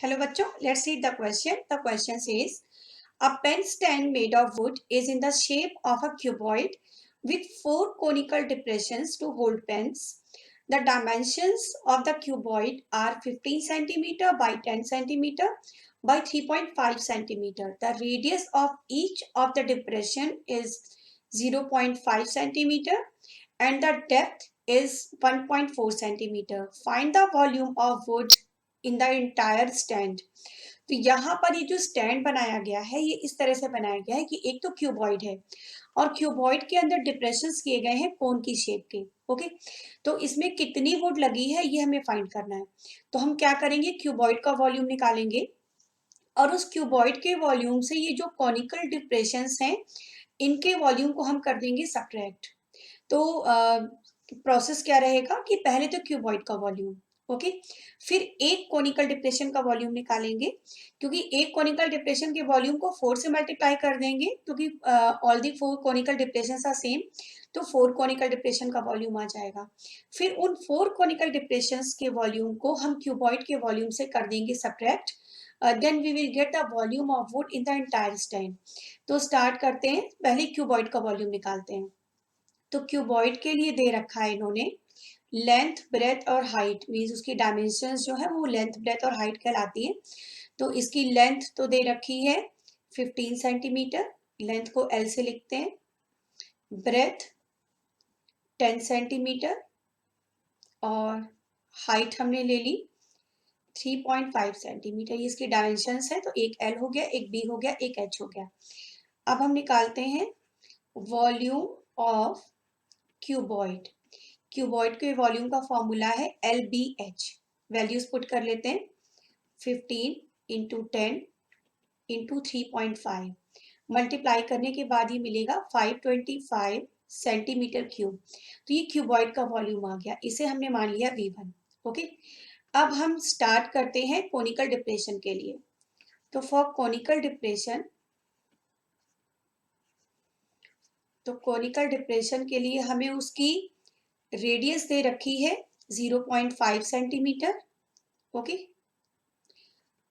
Hello bachcho, let's read the question. The question says, a pen stand made of wood is in the shape of a cuboid with 4 conical depressions to hold pens. The dimensions of the cuboid are 15 centimeter by 10 centimeter by 3.5 centimeter. The radius of each of the depression is 0.5 centimeter and the depth is 1.4 centimeter. Find the volume of wood in the entire stand. तो यहाँ पर ये जो stand बनाया गया है ये इस तरह से बनाया गया है कि एक तो क्यूबॉइड है और क्यूबॉइड के अंदर डिप्रेशंस किए गए हैं कोन की शेप के। ओके, तो इसमें कितनी वुड लगी है ये हमें फाइंड करना है। तो हम क्या करेंगे, क्यूबॉइड का वॉल्यूम निकालेंगे और उस क्यूबॉइड के वॉल्यूम से ये जो कॉनिकल डिप्रेशंस हैं इनके वॉल्यूम को हम कर देंगे सब्ट्रैक्ट। तो प्रोसेस क्या रहेगा कि पहले तो क्यूबॉइड का वॉल्यूम, ओके, फिर एक कोनिकल डिप्रेशन का वॉल्यूम निकालेंगे क्योंकि एक कोनिकल डिप्रेशन के वॉल्यूम को 4 से मल्टीप्लाई कर देंगे क्योंकि all the 4 conical depressions are same, तो 4 कोनिकल डिप्रेशन का वॉल्यूम आ जाएगा। फिर उन 4 कोनिकल डिप्रेशंस के वॉल्यूम को हम क्यूबॉइड के वॉल्यूम से कर देंगे subtract, then we will get the volume of wood in the entire stand. तो स्टार्ट करते हैं, पहले क्यूबॉइड का वॉल्यूम निकालते हैं। तो क्यूबॉइड के लिए दे रखा है इन्होंने लेंथ, ब्रेथ और हाइट, मीन्स उसकी डायमेंशंस जो है वो लेंथ, ब्रेथ और हाइट कहलाती है। तो इसकी लेंथ तो दे रखी है 15 सेंटीमीटर, लेंथ को L से लिखते हैं, ब्रेथ 10 सेंटीमीटर और हाइट हमने ले ली 3.5 सेंटीमीटर। ये इसकी डायमेंशंस है, तो एक L हो गया, एक B हो गया, एक H हो गया। अब हम निकालते हैं वॉल्यूम ऑफ क्यूबॉइड। क्यूबॉइड के वॉल्यूम का फॉर्मूला है LBH। वैल्यूज पुट कर लेते हैं, 15 इंटू 10 इंटू 3.5 मल्टीप्लाई करने के बाद ये मिलेगा 525 सेंटीमीटर क्यूब। तो ये क्यूबॉइड का वॉल्यूम आ गया, इसे हमने मान लिया V1। ओके, अब हम स्टार्ट करते हैं कोनिकल डिप्रेशन के लिए। तो फॉर कोनिकल डिप्रेशन, तो कोनिकल डिप्रेशन के लिए हमें उसकी रेडियस दे रखी है 0.5 सेंटीमीटर, ओके,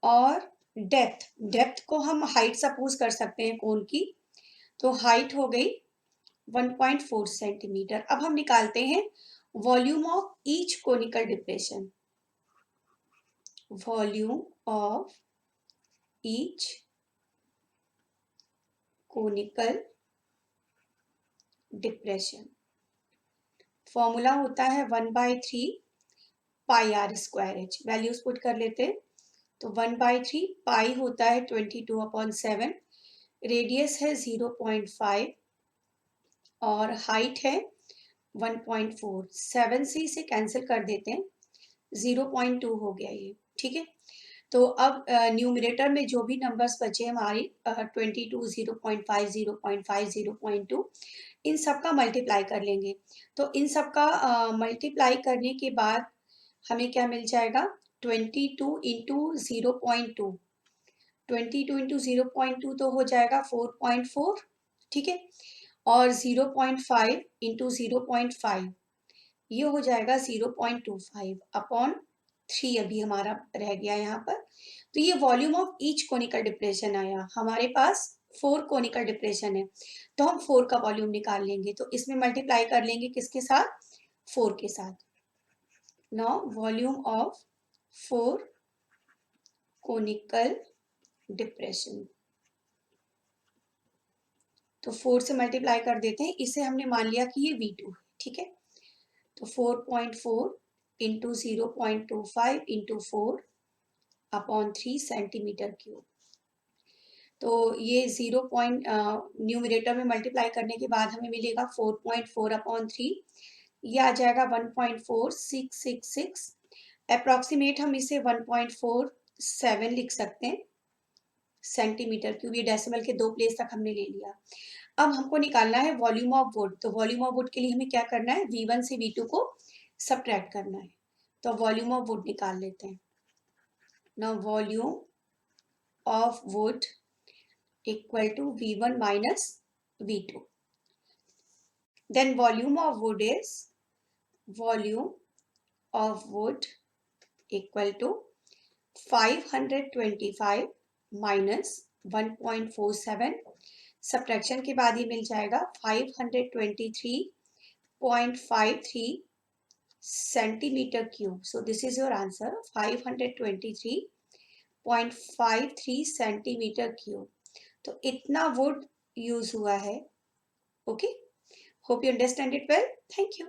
और डेप्थ को हम हाइट सपोज कर सकते हैं कोन की, तो हाइट हो गई 1.4 सेंटीमीटर। अब हम निकालते हैं volume of each conical depression. Volume of each conical depression formula होता है 1/3 pi r square h. Values put कर लेते हैं, तो 1/3 पाई होता है 22/7, रेडियस है 0.5 और हाइट है 1.4। 7 से इसे कैंसिल कर देते हैं, 0.2 हो गया ये, ठीक है। तो अब न्यूमरेटर में जो भी नंबर्स बचे हमारे 22, 0.5, 0.5, 0.2, इन सब का मल्टीप्लाई कर लेंगे। तो इन सब का मल्टीप्लाई करने के बाद हमें क्या मिल जाएगा, 22 इंटू 0.2, 22 इंटू 0.2 तो हो जाएगा 4.4, ठीक है, और 0.5 इंटू 0.5 ये हो जाएगा 0.25 अपॉन 3 अभी हमारा रह गया यहाँ पर। तो ये volume of each conical depression आया। हमारे पास 4 कोनिकल डिप्रेशन है, तो हम 4 का वॉल्यूम निकाल लेंगे, तो इसमें मल्टीप्लाई कर लेंगे किसके साथ, 4 के साथ। Now volume of 4 conical depression, तो 4 से मल्टीप्लाई कर देते हैं, इसे हमने मान लिया कि ये V2 है, ठीक है। तो 4.4 into 0.25 into 4 upon 3 centimetre cube. तो ये 0 पॉइंट न्यूमरेटर में मल्टीप्लाई करने के बाद हमें मिलेगा 4.4 अपॉन 3, ये आ जाएगा 1.4666। अप्रॉक्सीमेट हम इसे 1.47 लिख सकते हैं सेंटीमीटर क्यूब। ये डेसिमल के 2 प्लेस तक हमने ले लिया। अब हमको निकालना है वॉल्यूम ऑफ वुड। तो वॉल्यूम ऑफ वुड के लिए हमें क्या करना है, V1 से V2 को सब्ट्रैक्ट करना है। तो वॉल्यूम ऑफ वुड निकाल लेते हैं। Now volume of would equal to V1 minus V2. Then volume of wood equal to 525 minus 1.47, subtraction के बाद ही मिल जाएगा 523.53 centimetre cube. So this is your answer, 523.53 centimetre cube. तो इतना वुड यूज हुआ है. Okay, hope you understand it well. Thank you.